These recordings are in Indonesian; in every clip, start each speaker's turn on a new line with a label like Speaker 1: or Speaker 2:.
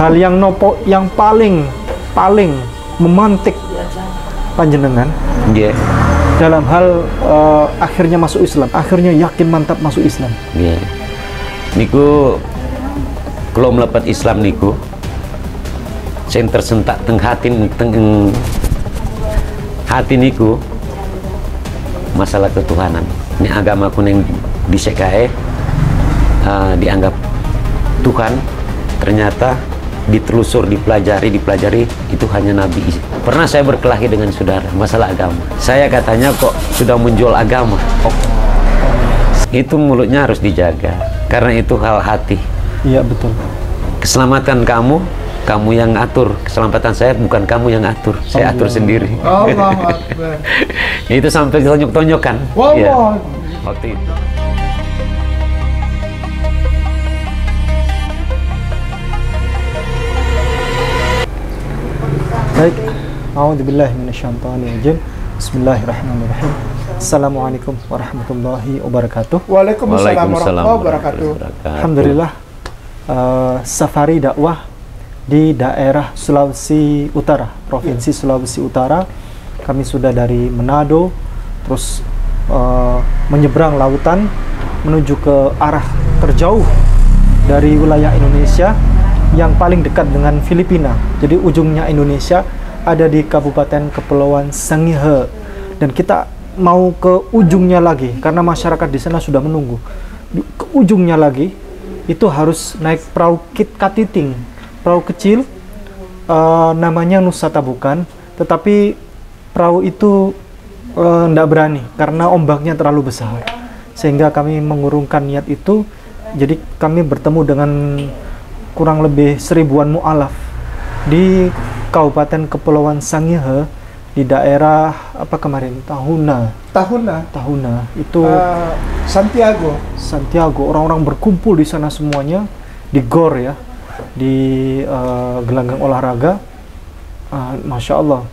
Speaker 1: hal yang nopo yang paling memantik panjenengan dalam hal akhirnya masuk Islam, akhirnya yakin mantap masuk Islam.
Speaker 2: Niku kalau melepas Islam niku saya tersentak teng hati niku masalah ketuhanan. Ini agamaku yang disekae dianggap Tuhan, ternyata ditelusur, dipelajari itu hanya Nabi. Pernah saya berkelahi dengan saudara masalah agama. Saya katanya kok sudah menjual agama. Itu mulutnya harus dijaga, karena itu hal hati.
Speaker 1: Iya betul.
Speaker 2: Keselamatan kamu yang atur. Keselamatan saya bukan kamu yang atur. Saya atur sendiri. Itu sampai tonjok-tonjokan. Ya, waktu itu.
Speaker 1: Baik, a'udzubillahi minasyaitonirrajim. Bismillahirrahmanirrahim. Assalamualaikum warahmatullahi wabarakatuh.
Speaker 3: Waalaikumsalam warahmatullahi wabarakatuh.
Speaker 1: Alhamdulillah, safari dakwah di daerah Sulawesi Utara, Provinsi Sulawesi Utara. Kami sudah dari Manado, terus menyeberang lautan menuju ke arah terjauh dari wilayah Indonesia yang paling dekat dengan Filipina. Jadi ujungnya Indonesia ada di Kabupaten Kepulauan Sangihe, dan kita mau ke ujungnya lagi karena masyarakat di sana sudah menunggu. Ke ujungnya lagi itu harus naik perahu katiting, perahu kecil, namanya Nusa Tabukan, tetapi perahu itu tidak berani karena ombaknya terlalu besar, sehingga kami mengurungkan niat itu. Jadi kami bertemu dengan kurang lebih 1000-an mu'alaf di Kabupaten Kepulauan Sangihe, di daerah apa kemarin, Tahuna itu Santiago. Orang-orang berkumpul di sana semuanya di gor ya, di gelanggang olahraga. Masya Allah,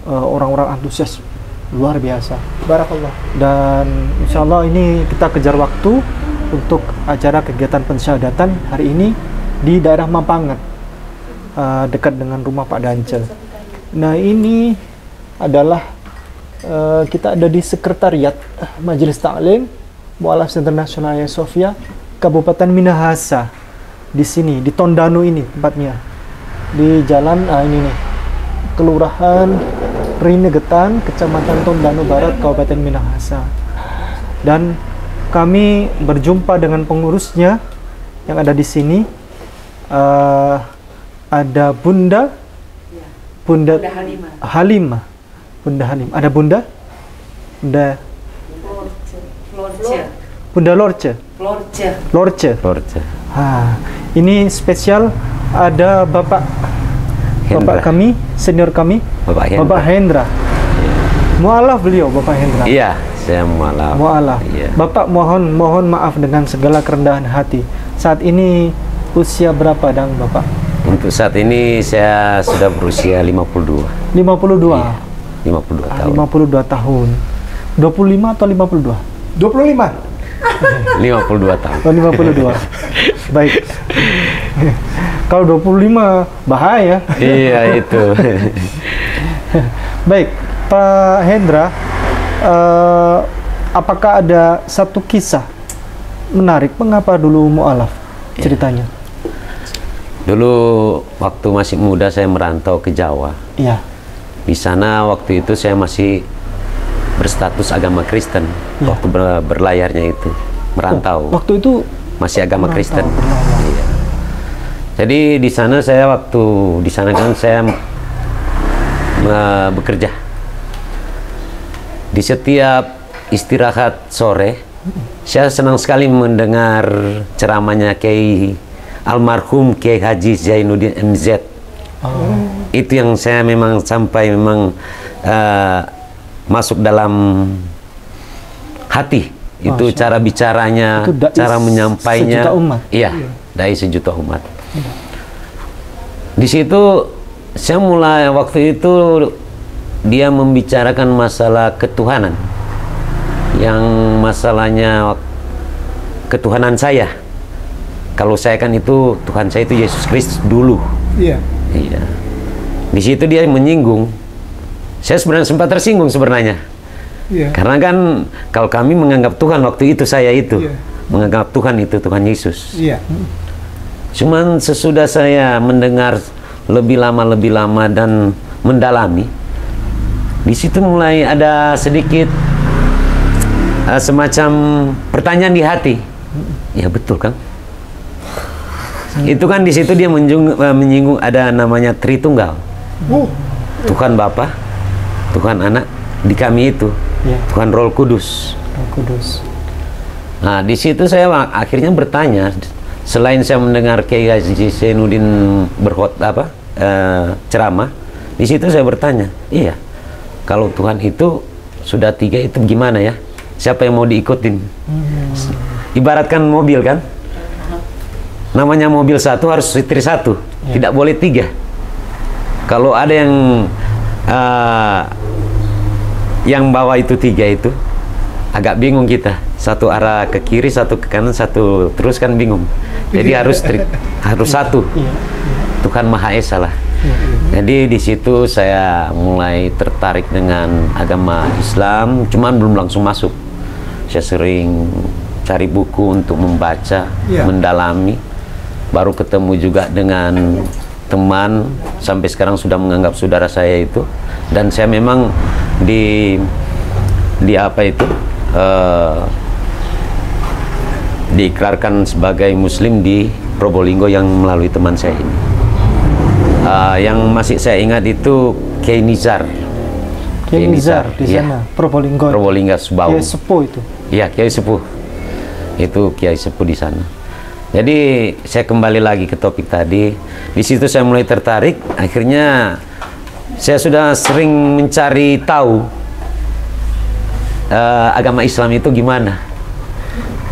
Speaker 1: orang-orang antusias luar biasa.
Speaker 3: Barakallah.
Speaker 1: Dan insya Allah ini kita kejar waktu untuk acara kegiatan pensyahadatan hari ini di daerah Mampangat, dekat dengan rumah Pak Dance. Nah, ini adalah kita ada di sekretariat Majelis Ta'lim Mu'alaf Internasional Hagia Sophia Kabupaten Minahasa. Di sini di Tondano ini tempatnya, di jalan ini nih, Kelurahan Rinegetan, Kecamatan Tondano Barat, Kabupaten Minahasa. Dan kami berjumpa dengan pengurusnya yang ada di sini. Ada Bunda Halimah. Bunda Halim. Ada Bunda Lorce. Ini spesial ada Bapak kami, senior kami, Bapak Hendra. Mu'alaf beliau, Bapak Hendra.
Speaker 2: Iya, saya mu'alaf.
Speaker 1: Iya. Bapak mohon maaf dengan segala kerendahan hati. Saat ini usia berapa dang Bapak?
Speaker 2: Untuk saat ini saya sudah berusia 52.
Speaker 1: 52?
Speaker 2: Iya, 52 tahun.
Speaker 1: 52 tahun. 25 atau 52?
Speaker 3: 25.
Speaker 2: 52 tahun.
Speaker 1: Oh, 52. Baik. Kalau 25 bahaya.
Speaker 2: Iya, itu.
Speaker 1: Baik, Pak Hendra, apakah ada satu kisah menarik mengapa dulu mu'alaf ceritanya?
Speaker 2: Dulu waktu masih muda saya merantau ke Jawa.
Speaker 1: Iya.
Speaker 2: Di sana waktu itu saya masih berstatus agama Kristen.
Speaker 1: Ya.
Speaker 2: Waktu berlayarnya itu merantau.
Speaker 1: Waktu itu
Speaker 2: masih agama
Speaker 1: merantau,
Speaker 2: Kristen.
Speaker 1: berlayar.
Speaker 2: Iya. Jadi di sana kan saya bekerja. Di setiap istirahat sore, saya senang sekali mendengar ceramahnya Kiai almarhum Kiai Haji Zainuddin MZ. Itu yang saya memang sampai masuk dalam hati. Itu cara bicaranya, itu cara menyampainya.
Speaker 1: Sejuta umat.
Speaker 2: Iya, dai sejuta umat. Di situ saya mulai, waktu itu dia membicarakan masalah ketuhanan, yang masalahnya ketuhanan saya. Kalau saya kan itu Tuhan saya itu Yesus Kristus dulu.
Speaker 3: Iya.
Speaker 2: Iya. Di situ dia menyinggung. Saya sebenarnya sempat tersinggung sebenarnya.
Speaker 3: Iya.
Speaker 2: Karena kan kalau kami menganggap Tuhan waktu itu saya itu
Speaker 3: Iya.
Speaker 2: menganggap Tuhan itu Tuhan Yesus.
Speaker 3: Iya.
Speaker 2: Cuman sesudah saya mendengar lebih lama dan mendalami, di situ mulai ada sedikit semacam pertanyaan di hati. Ya betul kan? Itu kan di situ dia menyinggung ada namanya Tritunggal. Tuhan Bapa, Tuhan Anak, di kami itu Tuhan Roh Kudus.
Speaker 1: Roh Kudus.
Speaker 2: Nah, di situ saya akhirnya bertanya, selain saya mendengar Kiai Haji Zainuddin ceramah, di situ saya bertanya, iya, kalau Tuhan itu sudah 3 itu gimana ya? Siapa yang mau diikutin? Ibaratkan mobil kan? Namanya mobil satu harus setir satu, tidak boleh 3. Kalau ada yang bawa itu 3 itu, agak bingung kita. Satu arah ke kiri, satu ke kanan, satu terus kan bingung. Jadi harus satu. Tuhan Maha Esa lah. Jadi di situ saya mulai tertarik dengan agama Islam, cuman belum langsung masuk. Saya sering cari buku untuk membaca, mendalami. Baru ketemu juga dengan teman, sampai sekarang sudah menganggap saudara saya itu. Dan saya memang diikrarkan sebagai Muslim di Probolinggo yang melalui teman saya ini. Yang masih saya ingat itu Kiai Nizar.
Speaker 1: Kiai Nizar di sana, Probolinggo.
Speaker 2: Probolinggo Subau.
Speaker 1: Kiai Sepuh itu.
Speaker 2: Iya, Kiai Sepuh. Itu Kiai Sepuh di sana. Jadi saya kembali lagi ke topik tadi. Di situ saya mulai tertarik. Akhirnya saya sudah sering mencari tahu agama Islam itu gimana.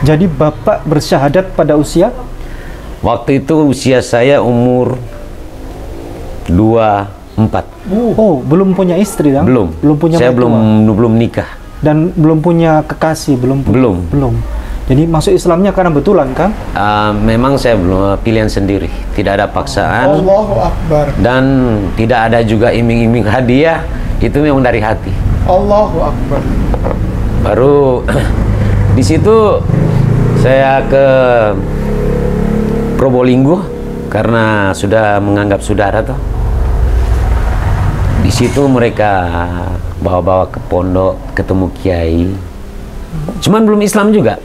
Speaker 1: Jadi Bapak bersyahadat pada usia?
Speaker 2: Waktu itu usia saya umur 24.
Speaker 1: Oh, belum punya istri kan?
Speaker 2: Belum.
Speaker 1: Punya
Speaker 2: saya
Speaker 1: mertua.
Speaker 2: belum nikah.
Speaker 1: Dan belum punya kekasih, belum. Jadi masuk Islamnya karena betulan kan?
Speaker 2: Memang saya belum pilihan sendiri, tidak ada paksaan.
Speaker 3: Allahu Akbar.
Speaker 2: Dan tidak ada juga iming-iming hadiah, itu memang dari hati.
Speaker 3: Allahu Akbar.
Speaker 2: Baru di situ saya ke Probolinggo karena sudah menganggap saudara toh. Di situ mereka bawa-bawa ke pondok, ketemu kiai. Cuman belum Islam juga.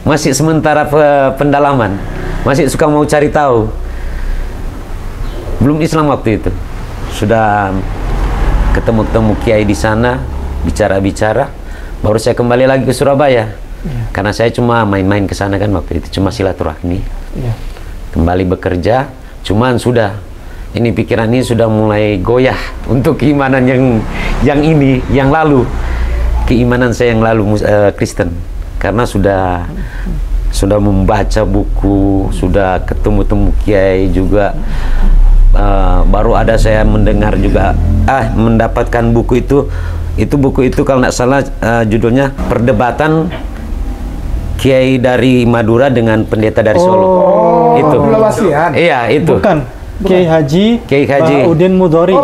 Speaker 2: Masih sementara pendalaman. Masih suka mau cari tahu. Belum Islam waktu itu. Sudah ketemu kiai di sana, bicara-bicara. Baru saya kembali lagi ke Surabaya. Karena saya cuma main-main ke sana kan waktu itu, cuma silaturahmi. Kembali bekerja, cuman sudah ini pikiran ini sudah mulai goyah untuk keimanan yang lalu. Keimanan saya yang lalu Kristen. Karena sudah membaca buku, sudah ketemu kiai juga. Baru ada saya mendengar juga mendapatkan buku itu kalau nggak salah judulnya Perdebatan Kiai dari Madura dengan pendeta dari Solo. Itu. Iya, itu.
Speaker 1: Bukan. Kiai Haji Udin Mudhari.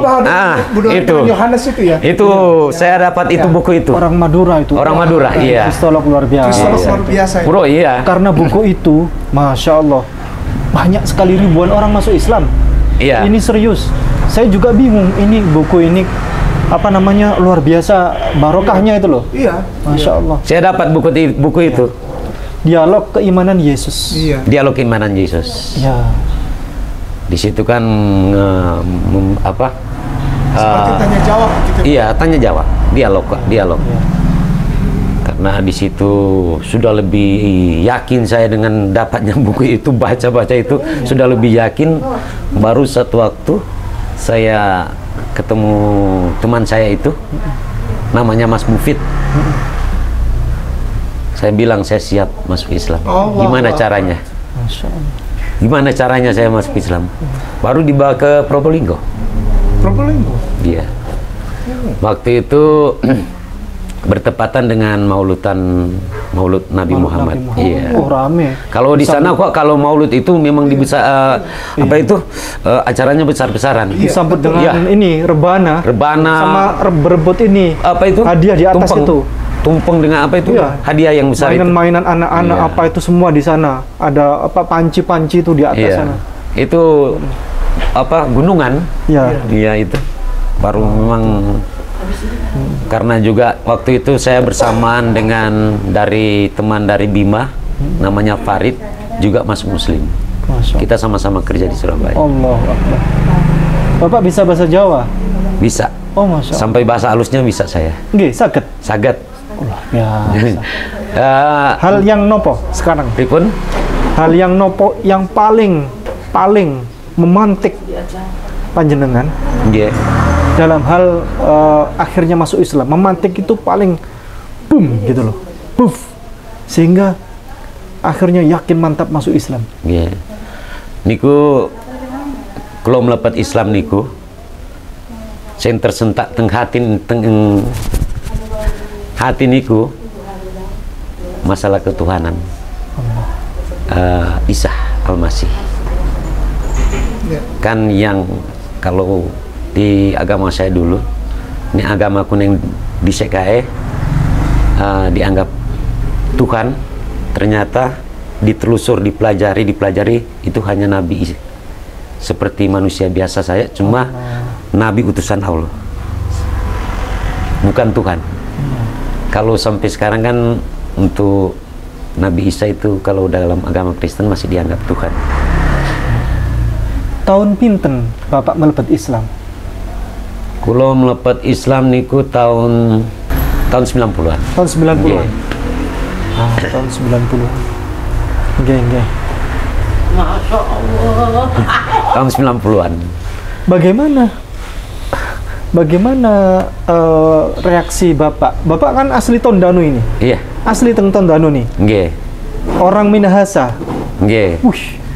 Speaker 2: Itu.
Speaker 3: Yohanes itu ya.
Speaker 2: Itu saya dapat itu buku itu.
Speaker 1: Orang Madura itu.
Speaker 2: Orang Madura, iya.
Speaker 1: Kristolog luar biasa.
Speaker 3: Luar biasa.
Speaker 2: Bro, iya.
Speaker 1: Karena buku itu, masya Allah, banyak sekali ribuan orang masuk Islam.
Speaker 2: Iya.
Speaker 1: Ini serius. Saya juga bingung. Ini buku ini apa namanya luar biasa barokahnya itu loh.
Speaker 3: Iya.
Speaker 1: Masya Allah.
Speaker 2: Saya dapat buku itu.
Speaker 1: Dialog keimanan Yesus.
Speaker 3: Iya.
Speaker 2: Dialog keimanan Yesus.
Speaker 1: Ya.
Speaker 2: Di situ kan
Speaker 3: Seperti tanya jawab gitu.
Speaker 2: Iya, tanya jawab, dialog.
Speaker 1: Ya.
Speaker 2: Karena di situ sudah lebih yakin saya dengan dapatnya buku itu, baca itu sudah lebih yakin. Baru satu waktu saya ketemu teman saya itu, namanya Mas Mufid. Saya bilang saya siap masuk Islam. Gimana caranya?
Speaker 1: Masya Allah.
Speaker 2: Gimana caranya saya masuk Islam? Baru dibawa ke Probolinggo.
Speaker 3: Probolinggo.
Speaker 2: Iya. Waktu itu bertepatan dengan Maulud Nabi Muhammad. Iya.
Speaker 1: Oh, rame.
Speaker 2: Kalau di sana kok kalau Maulud itu memang bisa apa itu acaranya besar-besaran.
Speaker 1: Disambut dengan ini rebana sama berebut ini.
Speaker 2: Apa itu?
Speaker 1: Hadiah di atas itu.
Speaker 2: Tumpeng dengan apa itu? Hadiah yang besar.
Speaker 1: Mainan-mainan anak-anak apa itu semua di sana. Ada apa panci-panci itu di atas sana. Itu apa gunungan? Iya itu. Baru memang karena juga waktu itu saya bersamaan dengan teman dari Bima, namanya Farid, juga masuk Muslim. Kita sama-sama kerja di Surabaya. Allahu Akbar. Bapak bisa bahasa Jawa?
Speaker 2: Bisa.
Speaker 1: Oh, Masya Allah.
Speaker 2: Sampai bahasa halusnya bisa saya.
Speaker 1: Nggih, saged.
Speaker 2: Saged.
Speaker 1: Biasa. Hal yang nopo sekarang?
Speaker 2: Pripun?
Speaker 1: Hal yang nopo yang paling memantik panjenengan?
Speaker 2: Nggih.
Speaker 1: Dalam hal akhirnya masuk Islam, memantik itu paling boom gitu loh, puff, sehingga akhirnya yakin mantap masuk Islam.
Speaker 2: Yeah. Niku kalau melepat Islam niku, saya tersentak teng hati niku masalah ketuhanan. Isa Al-Masih. Kan yang kalau di agama saya dulu, ini agama kuning di CKE dianggap Tuhan, ternyata ditelusur, dipelajari itu hanya Nabi seperti manusia biasa saya, cuma Nabi utusan Allah, bukan Tuhan. Kalau sampai sekarang kan untuk Nabi Isa itu kalau dalam agama Kristen masih dianggap Tuhan.
Speaker 1: Tahun pinten Bapak melebat Islam?
Speaker 2: Kulo melepat Islam niku tahun 90-an.
Speaker 1: Tahun 90-an. Tahun 90-an. Nggih.
Speaker 4: Masya Allah.
Speaker 2: Tahun 90-an.
Speaker 1: Bagaimana reaksi Bapak? Bapak kan asli Tondano ini.
Speaker 2: Iya.
Speaker 1: Asli Tondano nih.
Speaker 2: Nggih.
Speaker 1: Orang Minahasa.
Speaker 2: Nggih.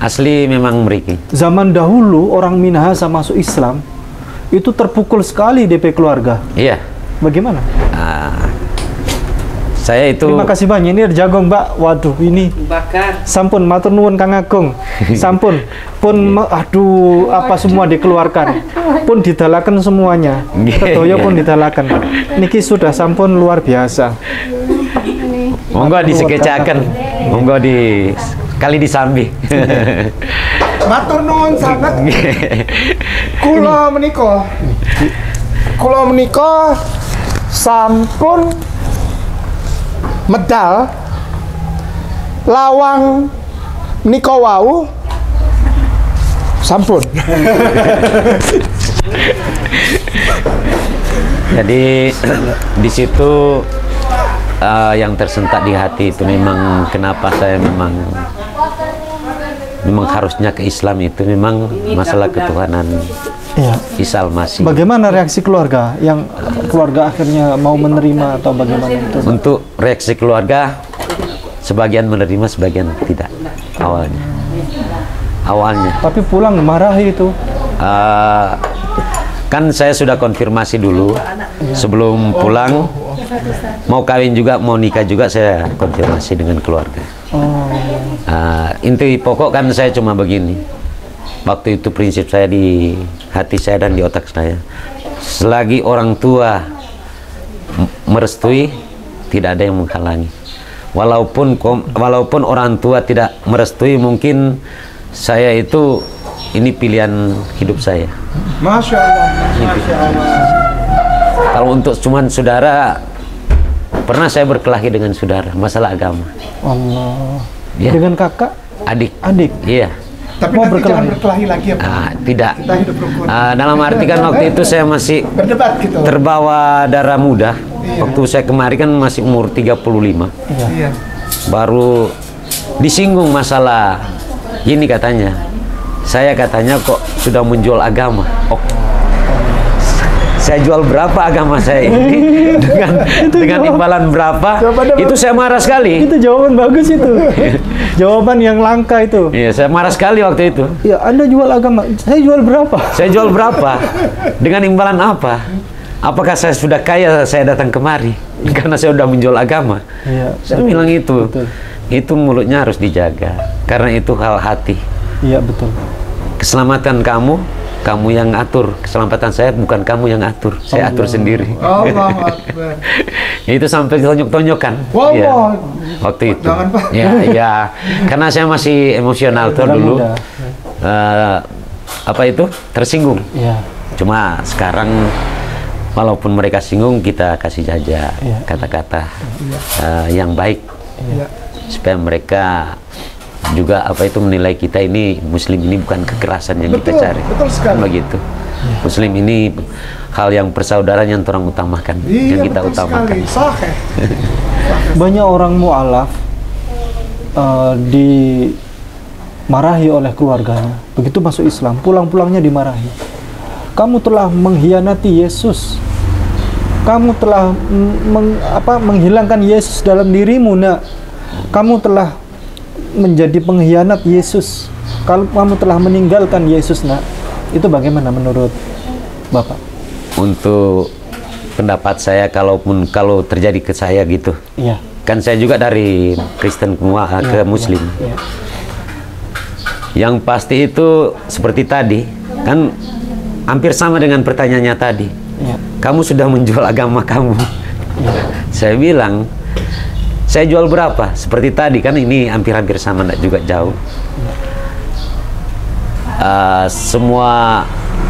Speaker 2: Asli memang mriki.
Speaker 1: Zaman dahulu orang Minahasa masuk Islam itu terpukul sekali DP keluarga.
Speaker 2: Iya.
Speaker 1: Bagaimana?
Speaker 2: Saya itu.
Speaker 1: Terima kasih banyak. Ini ada jagung, Mbak. Waduh, ini.
Speaker 4: Bakar.
Speaker 1: Sampun, matur nuwun Kang Agung. Sampun. Aduh, apa semua dikeluarkan. Pun didalakan semuanya. Kedoyo pun didalakan. Niki sudah sampun luar biasa.
Speaker 2: Monggo disekecaken. Monggo kali disambi.
Speaker 3: Matur nuwun sanget. Kula menika sampun medal lawang menika wau sampun.
Speaker 2: Jadi di situ yang tersentak di hati itu memang kenapa saya memang harusnya ke Islam itu memang masalah ketuhanan Isa Al-Masih.
Speaker 1: Bagaimana reaksi keluarga? Yang keluarga akhirnya mau menerima atau bagaimana itu?
Speaker 2: Untuk reaksi keluarga, sebagian menerima, sebagian tidak awalnya.
Speaker 1: Tapi pulang marahi itu.
Speaker 2: Kan saya sudah konfirmasi dulu sebelum pulang, mau kawin juga, mau nikah juga, saya konfirmasi dengan keluarga. Inti pokok kan saya cuma begini. Waktu itu prinsip saya di hati saya dan di otak saya, selagi orang tua merestui, tidak ada yang menghalangi. Walaupun orang tua tidak merestui, mungkin saya itu ini pilihan hidup saya.
Speaker 3: Masya Allah. Masya Allah.
Speaker 2: Kalau untuk cuman saudara, pernah saya berkelahi dengan saudara masalah agama.
Speaker 1: Allah.
Speaker 2: Ya.
Speaker 1: Dengan kakak?
Speaker 2: Adik.
Speaker 1: Iya.
Speaker 3: Tapi nanti jangan berkelahi lagi ya Pak.
Speaker 2: Tidak.
Speaker 3: Kita hidup rukun.
Speaker 2: Dalam arti kan waktu itu saya masih
Speaker 3: berdebat gitu.
Speaker 2: Terbawa darah muda. Waktu saya kemarin kan masih umur 35.
Speaker 3: Iya.
Speaker 2: Baru disinggung masalah gini katanya. Saya katanya kok sudah menjual agama. Saya jual berapa agama saya ini dengan imbalan berapa? Itu saya marah sekali.
Speaker 1: Itu jawaban bagus itu. Jawaban yang langka itu.
Speaker 2: Iya, saya marah sekali waktu itu.
Speaker 1: Ya, Anda jual agama, saya jual berapa?
Speaker 2: Saya jual berapa? Dengan imbalan apa? apakah saya sudah kaya saya datang kemari karena saya sudah menjual agama?
Speaker 1: Iya,
Speaker 2: Saya
Speaker 1: betul.
Speaker 2: bilang itu.
Speaker 1: Betul.
Speaker 2: Itu mulutnya harus dijaga karena itu hal hati.
Speaker 1: Iya, betul.
Speaker 2: Keselamatan kamu yang atur. Keselamatan saya bukan kamu yang atur. Saya atur sendiri.
Speaker 3: Allahu Akbar.
Speaker 2: Itu sampai tonjok-tonjokan.
Speaker 3: Wah,
Speaker 2: Ya,
Speaker 3: wah.
Speaker 2: waktu itu.
Speaker 3: Jangan, Pak.
Speaker 2: Ya, ya. Karena saya masih emosional tuh
Speaker 1: Orang
Speaker 2: dulu.
Speaker 1: muda.
Speaker 2: Apa itu? Tersinggung.
Speaker 1: Iya.
Speaker 2: Cuma sekarang walaupun mereka singgung, kita kasih saja
Speaker 1: Iya.
Speaker 2: kata-kata yang baik
Speaker 3: Iya.
Speaker 2: supaya mereka juga apa itu menilai kita ini Muslim ini bukan kekerasan yang
Speaker 3: Betul,
Speaker 2: kita cari.
Speaker 3: betul sekali.
Speaker 2: Kan begitu. Muslim ini hal yang persaudaraan yang orang utamakan,
Speaker 3: Iya,
Speaker 2: yang kita
Speaker 3: betul
Speaker 2: utamakan.
Speaker 3: sekali. Sahih.
Speaker 1: Banyak orang mu'alaf dimarahi oleh keluarganya. Begitu masuk Islam, pulang-pulangnya dimarahi. Kamu telah mengkhianati Yesus. Kamu telah menghilangkan Yesus dalam dirimu, nak. Kamu telah menjadi pengkhianat Yesus. Kalau kamu telah meninggalkan Yesus, nak. Itu bagaimana menurut Bapak?
Speaker 2: Untuk pendapat saya, kalau terjadi ke saya gitu,
Speaker 1: Iya.
Speaker 2: kan saya juga dari Kristen ke Muslim.
Speaker 1: Iya.
Speaker 2: Yang pasti itu seperti tadi, kan hampir sama dengan pertanyaannya tadi.
Speaker 1: Iya.
Speaker 2: Kamu sudah menjual agama kamu. Saya bilang, saya jual berapa? Seperti tadi, kan ini hampir-hampir sama, enggak juga jauh.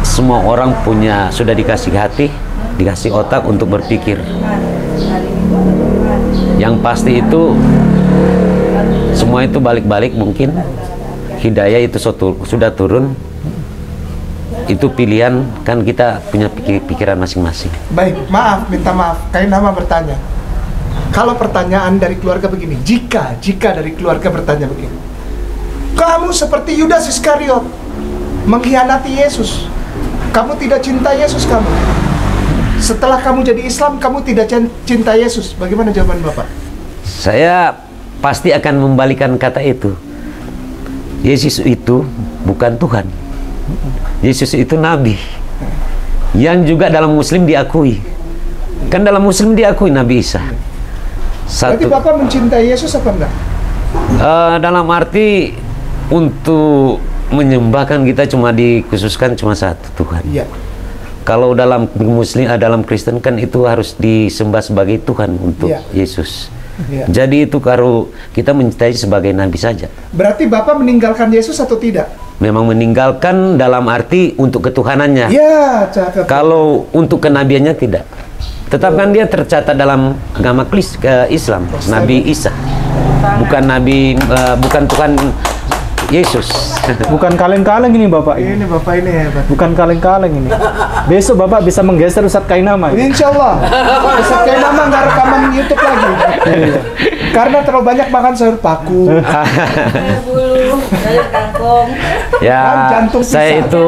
Speaker 2: Semua orang sudah dikasih hati, dikasih otak untuk berpikir. Yang pasti itu semua itu balik-balik mungkin. Hidayah itu sudah turun. Itu pilihan, kan kita punya pikiran masing-masing.
Speaker 3: Baik, minta maaf. Kain nama bertanya. Kalau pertanyaan dari keluarga begini, jika dari keluarga bertanya begini, kamu seperti Yudas Iskariot, mengkhianati Yesus. Kamu tidak cinta Yesus kamu. Setelah kamu jadi Islam, kamu tidak cinta Yesus. Bagaimana jawaban Bapak?
Speaker 2: Saya pasti akan membalikan kata itu. Yesus itu bukan Tuhan. Yesus itu Nabi. Yang juga dalam Muslim diakui. Kan dalam Muslim diakui Nabi Isa.
Speaker 3: Berarti Bapak mencintai Yesus apa enggak?
Speaker 2: Dalam arti untuk menyembahkan kita cuma dikhususkan cuma satu Tuhan.
Speaker 3: Iya.
Speaker 2: Kalau dalam Muslim, dalam Kristen kan itu harus disembah sebagai Tuhan untuk
Speaker 3: Iya.
Speaker 2: Yesus.
Speaker 3: Iya.
Speaker 2: Jadi itu kalau kita mencintai sebagai Nabi saja.
Speaker 3: Berarti Bapak meninggalkan Yesus atau tidak?
Speaker 2: Memang meninggalkan dalam arti untuk ketuhanannya.
Speaker 3: Ya, cakep.
Speaker 2: Kalau untuk kenabiannya tidak. Tetap kan dia tercatat dalam agama Islam, Nabi Isa. Bukan Nabi, bukan Tuhan Yesus.
Speaker 1: Bukan kaleng-kaleng ini Bapak.
Speaker 3: Ini Bapak ini hebat.
Speaker 1: Bukan kaleng-kaleng ini. Besok Bapak bisa menggeser Ustadz Kainama.
Speaker 3: Insya Allah. Besok kayak nama nggak rekaman YouTube lagi. Karena terlalu banyak makan sayur paku.
Speaker 4: Bulu, sayur kangkung.
Speaker 2: Ya,
Speaker 3: Jantung
Speaker 2: saya
Speaker 3: pisang.
Speaker 2: itu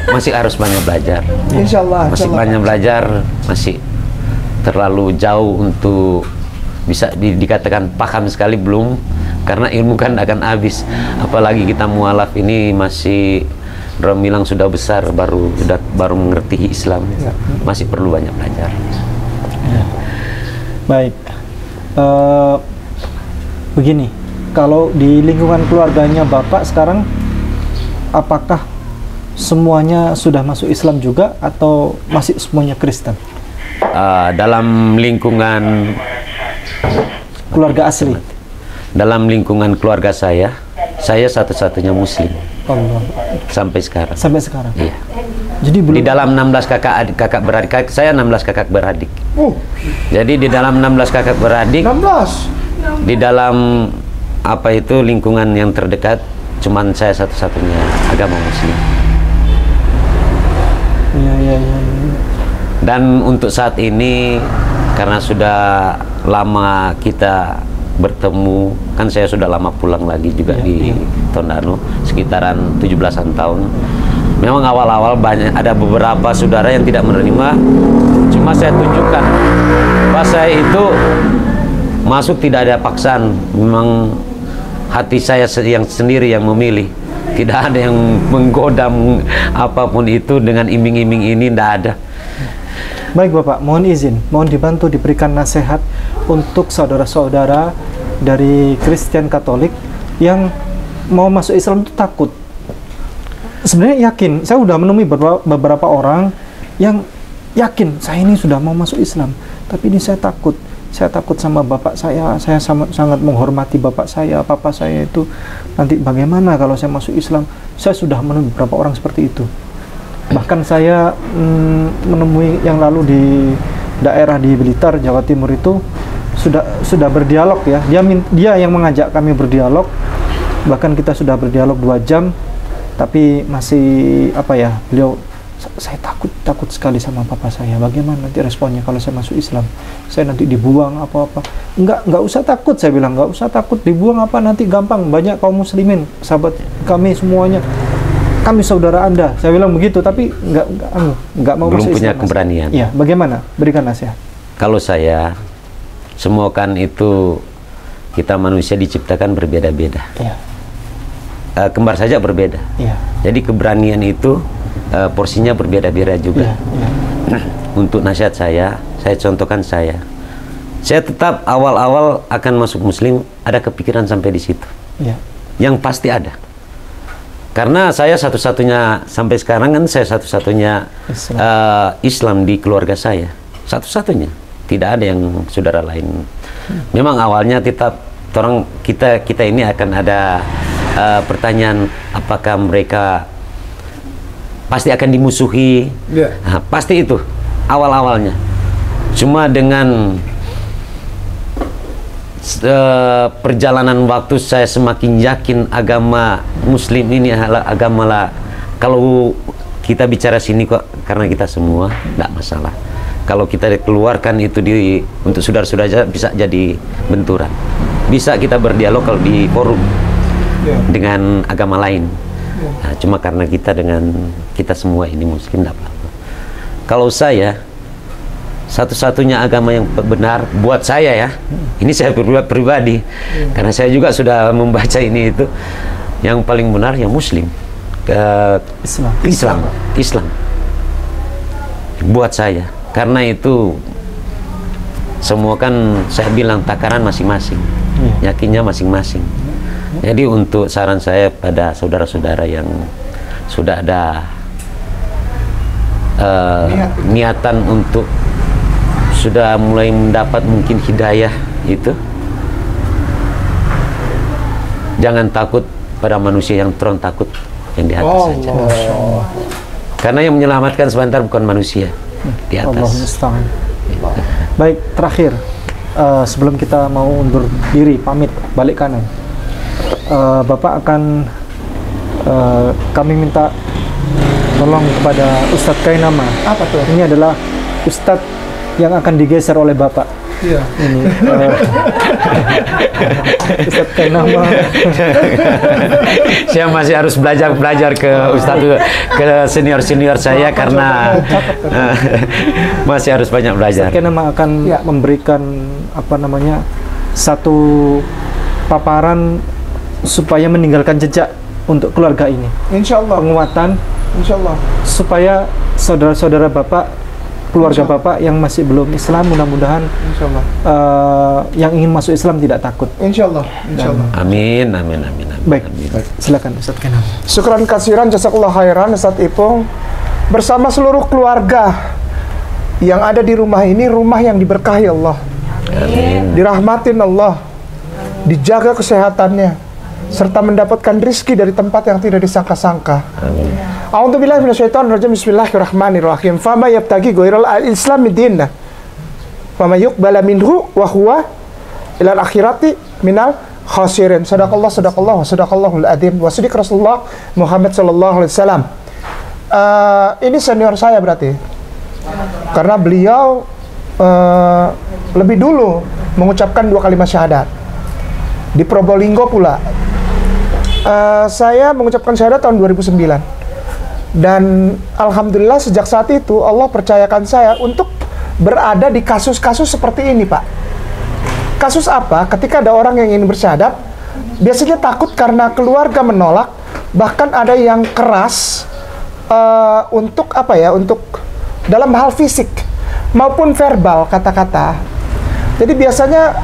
Speaker 2: masih harus banyak belajar.
Speaker 3: Insya Allah.
Speaker 2: Masih banyak belajar, masih terlalu jauh untuk bisa dikatakan paham sekali belum, karena ilmu kan akan habis. Apalagi kita mualaf ini masih, orang bilang sudah besar, baru mengerti Islam, masih perlu banyak belajar.
Speaker 1: Baik. Begini, kalau di lingkungan keluarganya Bapak sekarang, apakah semuanya sudah masuk Islam juga atau masih semuanya Kristen?
Speaker 2: Dalam lingkungan
Speaker 1: Keluarga asli.
Speaker 2: dalam lingkungan keluarga saya satu-satunya Muslim
Speaker 1: Allah.
Speaker 2: sampai sekarang.
Speaker 1: Sampai sekarang.
Speaker 2: Iya.
Speaker 1: Jadi belum
Speaker 2: Di dalam 16 kakak beradik, saya 16 kakak beradik. Jadi di dalam 16 kakak beradik,
Speaker 3: 16.
Speaker 2: di dalam apa itu lingkungan yang terdekat, cuman saya satu-satunya agama Muslim.
Speaker 1: Iya.
Speaker 2: Dan untuk saat ini, karena sudah lama kita bertemu, kan saya sudah lama pulang lagi juga di Tondano, sekitaran 17-an tahun. Memang awal-awal ada beberapa saudara yang tidak menerima, cuma saya tunjukkan bahwa saya itu masuk tidak ada paksaan, memang hati saya yang sendiri yang memilih. Tidak ada yang menggoda apapun itu dengan iming-iming ini, tidak ada.
Speaker 1: Baik Bapak, mohon izin, mohon dibantu diberikan nasihat untuk saudara-saudara dari Kristen Katolik yang mau masuk Islam itu takut. Sebenarnya yakin, saya sudah menemui beberapa orang yang yakin saya ini sudah mau masuk Islam, tapi ini saya takut. Saya takut sama bapak saya sangat menghormati bapak saya, papa saya itu nanti bagaimana kalau saya masuk Islam. Saya sudah menemui beberapa orang seperti itu. Bahkan saya menemui yang lalu di daerah di Blitar, Jawa Timur itu sudah berdialog ya. Dia yang mengajak kami berdialog. Bahkan kita sudah berdialog 2 jam, tapi masih beliau, saya takut sekali sama papa saya. Bagaimana nanti responnya kalau saya masuk Islam? Saya nanti dibuang apa-apa? Enggak usah takut, saya bilang, enggak usah takut dibuang apa, nanti gampang, banyak kaum muslimin, sahabat kami semuanya. Kami saudara Anda, saya bilang begitu, tapi enggak mau
Speaker 2: belum
Speaker 1: masuk
Speaker 2: punya
Speaker 1: Islam.
Speaker 2: keberanian.
Speaker 1: Iya, bagaimana? Berikan nasihat.
Speaker 2: Kalau saya, semua kan itu kita manusia diciptakan berbeda-beda.
Speaker 1: Iya.
Speaker 2: Kembar saja berbeda.
Speaker 1: Iya.
Speaker 2: Jadi keberanian itu porsinya berbeda-beda juga.
Speaker 1: Iya.
Speaker 2: Untuk nasihat saya contohkan saya tetap awal-awal akan masuk Muslim ada kepikiran sampai di situ.
Speaker 1: Iya.
Speaker 2: Yang pasti ada. Karena saya satu-satunya sampai sekarang kan saya satu-satunya Islam di keluarga saya, satu-satunya, tidak ada yang saudara lain. Memang awalnya kita ini akan ada pertanyaan apakah mereka pasti akan dimusuhi, nah, pasti itu awal-awalnya. Cuma dengan perjalanan waktu saya semakin yakin agama Muslim ini adalah agama lah. Kalau kita bicara sini kok karena kita semua tidak masalah. Kalau kita keluarkan itu untuk saudara-saudara bisa jadi benturan. Bisa kita berdialog kalau di forum dengan agama lain. Nah, cuma karena kita semua ini Muslim tidak apa-apa. Kalau saya satu-satunya agama yang benar buat saya ya, ini saya pribadi, karena saya juga sudah membaca ini itu, yang paling benar yang Muslim, Islam buat saya. Karena itu semua kan saya bilang takaran masing-masing, yakinnya masing-masing. Jadi untuk saran saya pada saudara-saudara yang sudah ada niatan untuk sudah mulai mendapat mungkin hidayah itu, jangan takut pada manusia yang turun, takut yang di atas saja. Karena yang menyelamatkan sebentar bukan manusia di atas.
Speaker 1: Baik, terakhir sebelum kita mau undur diri pamit balik kanan, Bapak akan kami minta tolong kepada Ustadz Kainama.
Speaker 3: Apa tuh?
Speaker 1: Ini adalah Ustadz yang akan digeser oleh Bapak.
Speaker 3: Iya.
Speaker 1: Ini Ustadz Kainama.
Speaker 2: Saya masih harus belajar ke Ustadz, ke senior saya karena masih harus banyak belajar.
Speaker 1: Ustadz Kainama akan memberikan satu paparan supaya meninggalkan jejak untuk keluarga ini.
Speaker 3: Insya Allah.
Speaker 1: Penguatan.
Speaker 3: Insya Allah.
Speaker 1: Supaya saudara-saudara Bapak, keluarga Bapak yang masih belum Islam, mudah-mudahan yang ingin masuk Islam tidak takut.
Speaker 3: Insya Allah.
Speaker 2: Amin.
Speaker 1: Baik, silakan Ustadz Kainama.
Speaker 3: Syukran kasiran, jazakallah khairan Ustadz Ipung. Bersama seluruh keluarga yang ada di rumah ini, rumah yang diberkahi Allah.
Speaker 2: Amin.
Speaker 3: Dirahmatin Allah, dijaga kesehatannya, serta mendapatkan rizki dari tempat yang tidak disangka-sangka. A'udzubillahi minasyaitonirrajim. Bismillahirrahmanirrahim. Fama yabtaghi ghairal al-islami dinna fama yuqbala minhu wa huwa ilal akhirati minal khasirin. Sadaqallahul adzim wa sadiq Rasulullah Muhammad sallallahu alaihi wasallam. Ini senior saya berarti, karena beliau lebih dulu mengucapkan 2 kalimat syahadat di Probolinggo pula. Saya mengucapkan syahadat tahun 2009. Dan alhamdulillah sejak saat itu Allah percayakan saya untuk berada di kasus-kasus seperti ini, Pak. Kasus apa? Ketika ada orang yang ingin bersyahadat, biasanya takut karena keluarga menolak, bahkan ada yang keras untuk untuk dalam hal fisik. maupun verbal kata-kata. Jadi biasanya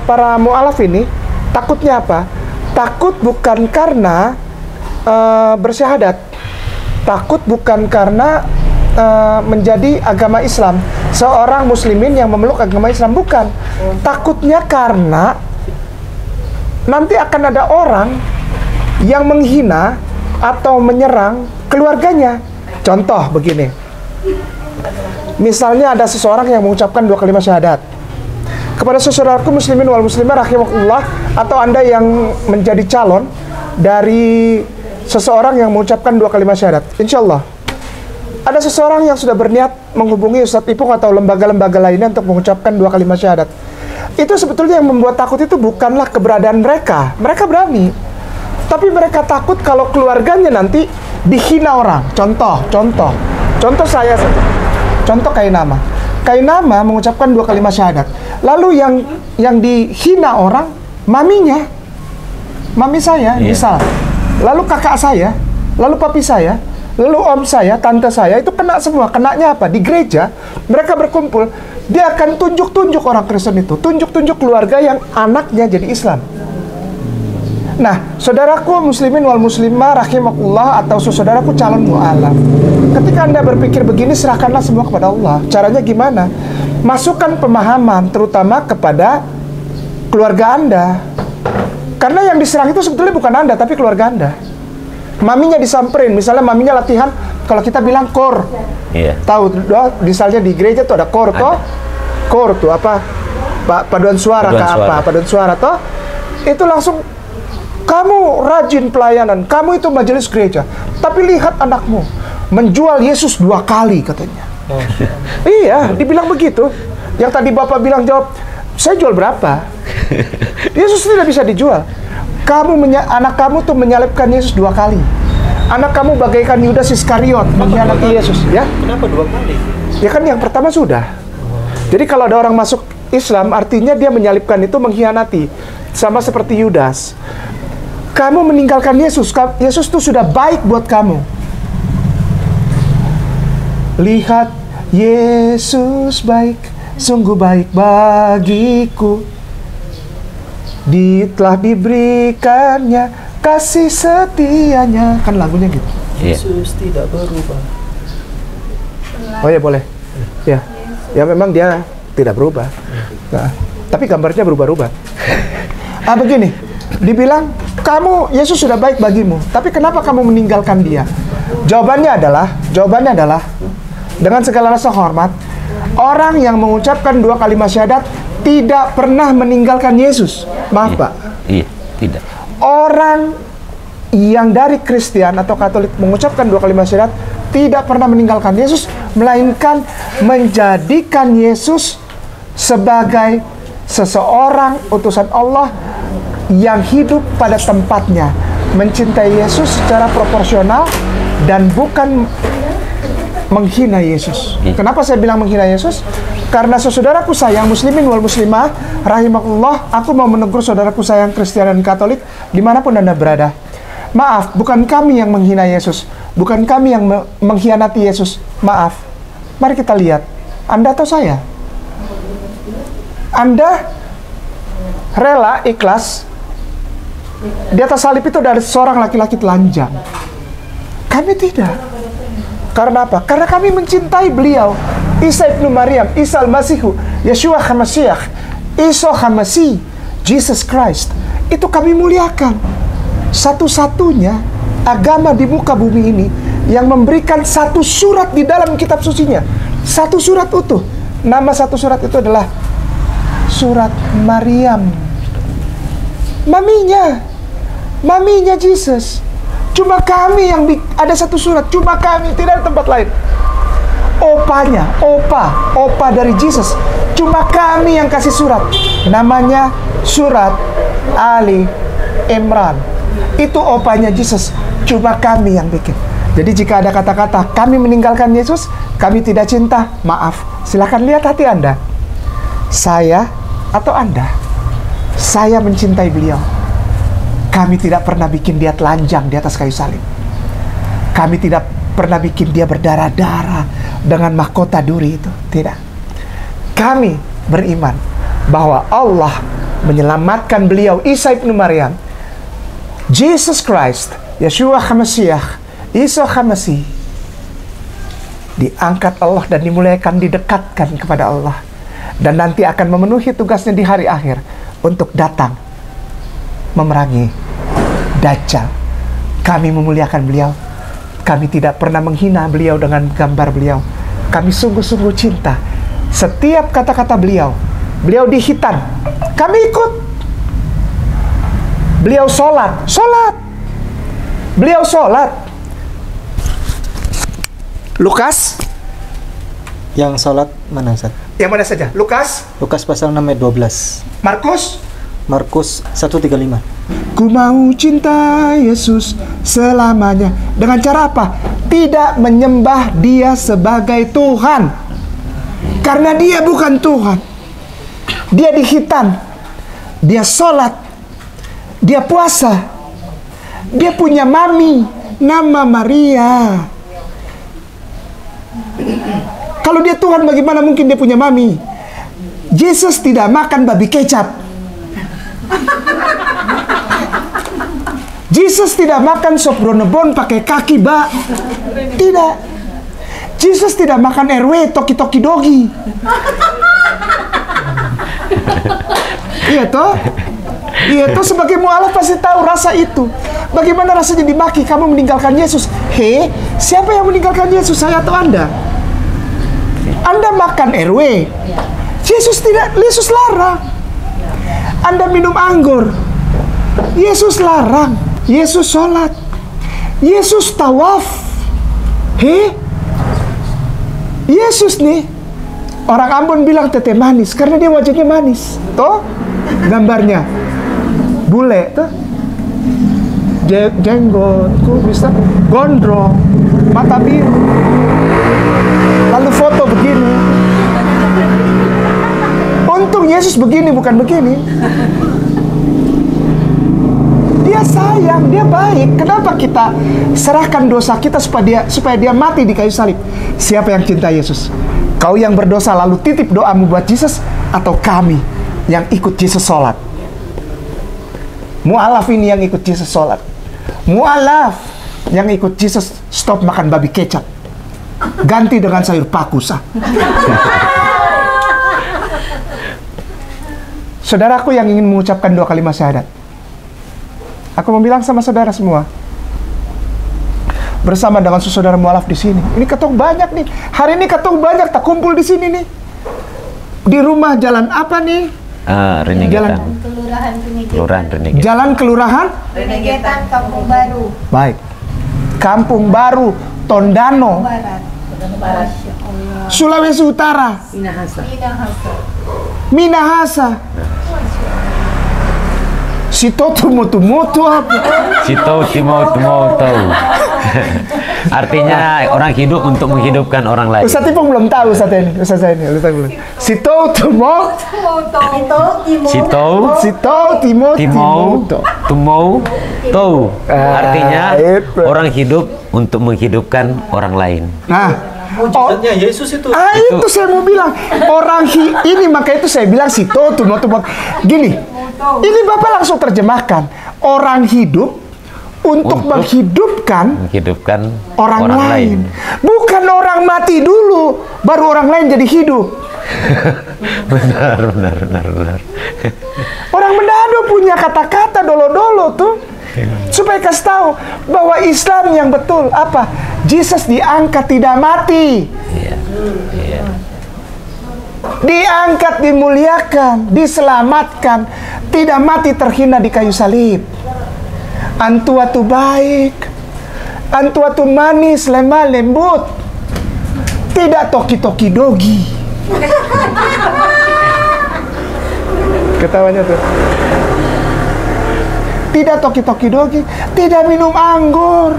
Speaker 3: para mu'alaf ini takutnya apa? Takut bukan karena bersyahadat, takut bukan karena menjadi agama Islam, seorang muslimin yang memeluk agama Islam, bukan. Takutnya karena nanti akan ada orang yang menghina atau menyerang keluarganya. Contoh begini, misalnya ada seseorang yang mengucapkan 2 kalimat syahadat. Kepada saudaraku muslimin wal muslimah rahimakumullah, atau Anda yang menjadi calon dari seseorang yang mengucapkan 2 kalimat syahadat, insya Allah ada seseorang yang sudah berniat menghubungi Ustadz Ipung atau lembaga-lembaga lainnya untuk mengucapkan 2 kalimat syahadat. Itu sebetulnya yang membuat takut itu bukanlah keberadaan mereka. Mereka berani, tapi mereka takut kalau keluarganya nanti dihina orang. Contoh saya saja. Contoh Kainama. Kainama mengucapkan 2 kalimat syahadat. Lalu yang dihina orang, maminya, mami saya, misal. Lalu kakak saya, lalu papi saya, lalu om saya, tante saya, itu kena semua. Kenanya apa? Di gereja, mereka berkumpul, dia akan tunjuk-tunjuk orang Kristen itu, tunjuk-tunjuk keluarga yang anaknya jadi Islam. Nah, saudaraku muslimin wal muslimah rahimakumullah, atau saudaraku calon mu'alaf, ketika Anda berpikir begini, serahkanlah semua kepada Allah. Caranya gimana? Masukkan pemahaman terutama kepada keluarga Anda. Karena yang diserang itu sebetulnya bukan Anda, tapi keluarga Anda. Maminya disamperin, misalnya maminya latihan, kalau kita bilang kor.
Speaker 2: Iya.
Speaker 3: Tahu, misalnya di gereja tuh ada kor toh. Kor tuh apa? Paduan suara paduan suara toh. Itu langsung, kamu rajin pelayanan, kamu itu majelis gereja, tapi lihat anakmu menjual Yesus 2 kali katanya. Iya, dibilang begitu. Yang tadi Bapak bilang jawab, saya jual berapa? Yesus tidak bisa dijual. Anak kamu tuh menyalibkan Yesus 2 kali. Anak kamu bagaikan Yudas Iskariot mengkhianati Yesus, ya?
Speaker 1: Kenapa 2 kali?
Speaker 3: Ya kan yang pertama sudah. Jadi kalau ada orang masuk Islam, artinya dia menyalibkan itu mengkhianati, sama seperti Yudas. Kamu meninggalkan Yesus. Yesus tuh sudah baik buat kamu. Lihat, Yesus baik, sungguh baik bagiku. Telah diberikannya kasih setianya. Kan lagunya gitu.
Speaker 1: Yesus tidak berubah.
Speaker 3: Oh ya, boleh. Ya, ya memang dia tidak berubah. Nah, tapi gambarnya berubah-ubah. Begini, dibilang kamu, Yesus sudah baik bagimu, tapi kenapa kamu meninggalkan dia? Jawabannya adalah dengan segala rasa hormat, orang yang mengucapkan 2 kalimat syahadat tidak pernah meninggalkan Yesus. Maaf, Pak.
Speaker 2: Iya, tidak.
Speaker 3: Orang yang dari Kristen atau Katolik mengucapkan 2 kalimat syahadat tidak pernah meninggalkan Yesus, melainkan menjadikan Yesus sebagai seseorang utusan Allah yang hidup pada tempatnya, mencintai Yesus secara proporsional dan bukan menghina Yesus. Kenapa saya bilang menghina Yesus? Karena saudaraku sayang muslimin wal muslimah rahimakumullah, aku mau menegur saudaraku sayang Kristen dan Katolik dimanapun Anda berada. Maaf, bukan kami yang menghina Yesus, bukan kami yang mengkhianati Yesus. Maaf. Mari kita lihat, Anda atau saya? Anda rela ikhlas di atas salib itu dari seorang laki-laki telanjang. Kami tidak. Karena apa? Karena kami mencintai beliau, Isa ibnu Maryam, Isa al-Masihu, Yeshua HaMashiach, Isa HaMasih, Jesus Christ. Itu kami muliakan. Satu-satunya agama di muka bumi ini yang memberikan satu surat di dalam kitab sucinya. Satu surat utuh. Nama satu surat itu adalah surat Maryam. Maminya Jesus. Cuma kami yang ada satu surat, cuma kami, tidak ada tempat lain. Opa dari Jesus, cuma kami yang kasih surat. Namanya surat Ali Imran. Itu opanya Jesus, cuma kami yang bikin. Jadi jika ada kata-kata kami meninggalkan Yesus, kami tidak cinta, maaf. Silahkan lihat hati Anda. Saya atau Anda, saya mencintai beliau. Kami tidak pernah bikin dia telanjang di atas kayu salib. Kami tidak pernah bikin dia berdarah-darah dengan mahkota duri itu. Tidak. Kami beriman bahwa Allah menyelamatkan beliau, Isa ibnu Maryam, Jesus Christ, Yeshua HaMashiach, Isa HaMasih, diangkat Allah dan dimuliakan, didekatkan kepada Allah, dan nanti akan memenuhi tugasnya di hari akhir untuk datang memerangi Dajjal. Kami memuliakan beliau. Kami tidak pernah menghina beliau dengan gambar beliau. Kami sungguh-sungguh cinta setiap kata-kata beliau. Beliau di hitan, kami ikut. Beliau sholat. Beliau sholat. Lukas,
Speaker 1: Yang sholat mana Ustaz?
Speaker 3: yang mana saja? Lukas,
Speaker 1: Lukas pasal 6 ayat 12.
Speaker 3: Markus
Speaker 1: 1:35.
Speaker 3: Ku mau cinta Yesus selamanya. Dengan cara apa? Tidak menyembah Dia sebagai Tuhan, karena Dia bukan Tuhan. Dia di hitan, Dia sholat, Dia puasa, Dia punya mami, nama Maria. Kalau Dia Tuhan, bagaimana mungkin Dia punya mami? Yesus tidak makan babi kecap. Yesus tidak makan sop bronebon pakai kaki, Mbak. Tidak. Yesus tidak makan RW toki-toki dogi. Iya toh? Iya toh, sebagai mu'alaf pasti tahu rasa itu. Bagaimana rasanya dimaki kamu meninggalkan Yesus? Siapa yang meninggalkan Yesus? Saya atau Anda? Anda makan RW. Yesus tidak, Yesus larang. Anda minum anggur. Yesus larang. Yesus sholat. Yesus tawaf. Yesus nih, orang Ambon bilang tete manis karena dia wajahnya manis. Toh gambarnya bule tuh, jenggotku bisa gondrong, mata biru, lalu foto begini. Untung Yesus begini, bukan begini. Dia sayang, Dia baik. Kenapa kita serahkan dosa kita supaya dia mati di kayu salib? Siapa yang cinta Yesus? Kau yang berdosa lalu titip doamu buat Yesus, atau kami yang ikut Yesus sholat? Mu'alaf ini yang ikut Yesus sholat. Mu'alaf yang ikut Yesus stop makan babi kecap, ganti dengan sayur pakus. Saudaraku yang ingin mengucapkan 2 kalimat syahadat, aku mau bilang sama saudara semua, bersama dengan saudara mu'alaf di sini. Ini ketong banyak nih. Hari ini ketong banyak tak kumpul di sini nih. Di rumah jalan apa nih?
Speaker 2: Renegetan. Kelurahan Renegetan.
Speaker 3: Jalan Kelurahan
Speaker 4: Renegetan Kampung Baru.
Speaker 3: Baik. Kampung Baru, Tondano,
Speaker 4: Barat.
Speaker 3: Sulawesi Utara, Minahasa. Sito tumu-tumu apa?
Speaker 2: Sito Artinya orang hidup untuk menghidupkan orang lain.
Speaker 3: Ustaz Ipung belum tahu Ustaz ini. Ustaz ini belum. Sito tumu. Sito
Speaker 2: Timau Tau. Artinya orang hidup untuk menghidupkan orang lain.
Speaker 3: Nah,
Speaker 1: Mujizatnya Yesus itu.
Speaker 3: itu saya mau bilang. Ini maka itu saya bilang Sito tumu. Gini. Ini Bapak langsung terjemahkan. Orang hidup untuk menghidupkan orang lain. Bukan orang mati dulu baru orang lain jadi hidup.
Speaker 2: benar.
Speaker 3: Orang Manado punya kata-kata dolo-dolo tuh, supaya kasih tahu bahwa Islam yang betul apa? Yesus diangkat tidak mati.
Speaker 2: Iya.
Speaker 3: Diangkat, dimuliakan, diselamatkan, tidak mati terhina di kayu salib. Antua tu baik, antua tu manis, lemah lembut, tidak toki-toki dogi. Ketawanya tuh. Tidak toki-toki dogi, tidak minum anggur.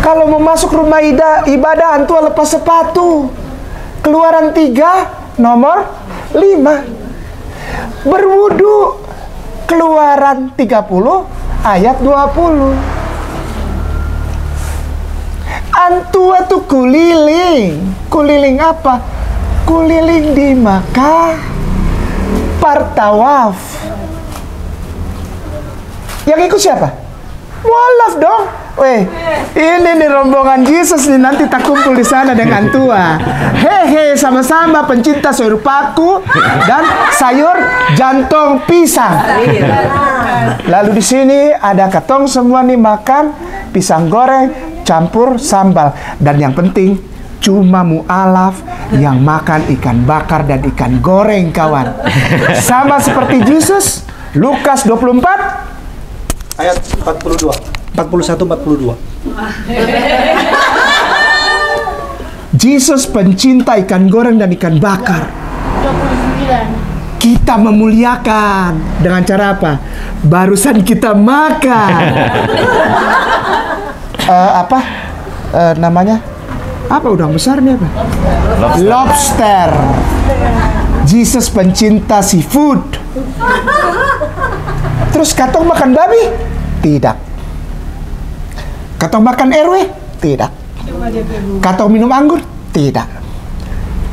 Speaker 3: Kalau mau masuk rumah ibadah, antua lepas sepatu. Keluaran 3 nomor 5. Berwudu, Keluaran 30 ayat 20. Antua tuh kuliling apa? keliling di Makkah, partawaf. Yang ikut siapa? Mualaf dong. Weh, ini nih rombongan Yesus nih, nanti tak kumpul di sana dengan tua. Hehe, sama-sama pencinta sayur paku dan sayur jantung pisang. Lalu di sini ada katong semua nih makan pisang goreng campur sambal, dan yang penting cuma mualaf yang makan ikan bakar dan ikan goreng, kawan. Sama seperti Yesus, Lukas 24
Speaker 1: Ayat 41 42.
Speaker 3: Yesus pencinta ikan goreng dan ikan bakar.
Speaker 4: 29.
Speaker 3: Kita memuliakan dengan cara apa? Barusan kita makan. Namanya? Apa udang besar nih apa? Lobster. Yesus pencinta seafood. Terus katong makan babi? Tidak. Katong makan RW? Tidak. Katong minum anggur? Tidak.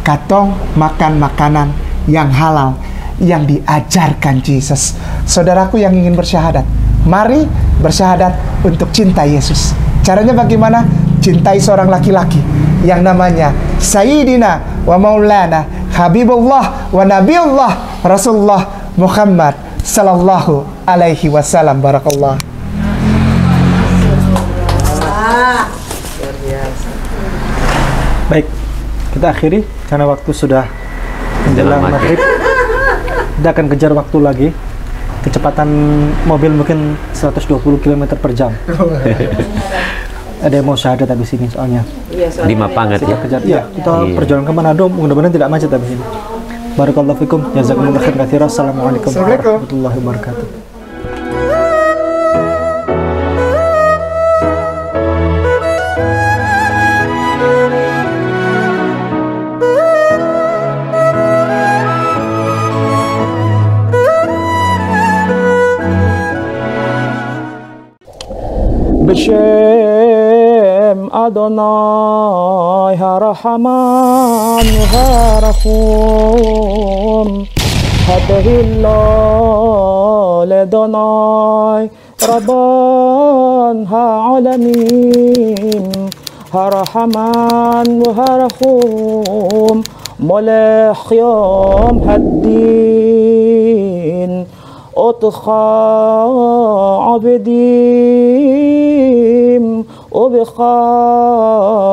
Speaker 3: Katong makan makanan yang halal, yang diajarkan Yesus. Saudaraku yang ingin bersyahadat, mari bersyahadat untuk cinta Yesus. Caranya bagaimana? Cintai seorang laki-laki yang namanya Sayyidina wa Maulana Habibullah wa Nabiullah Rasulullah Muhammad sallallahu alaihi wasallam. Barakallah.
Speaker 1: Baik, kita akhiri karena waktu sudah menjelang maghrib. Kita akan kejar waktu lagi. Kecepatan mobil mungkin 120 km per jam. Ada yang mau syahadat habis ini soalnya.
Speaker 2: Di Mapangat ya.
Speaker 1: Kejar. Ya, kita perjalanan ke Manado, mudah-mudahan tidak macet habis ini. Barakallahu fikum, jazakumullah khairan katsiran. Assalamualaikum warahmatullahi wabarakatuh.
Speaker 5: B'Shem Adonai HaRahman HaRahum Hadahillah Ledonai Rabban Ha'alamin HaRahman HaRahum Molech Yom Haddin أطخى عبديم وبخا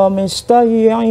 Speaker 5: مستيعين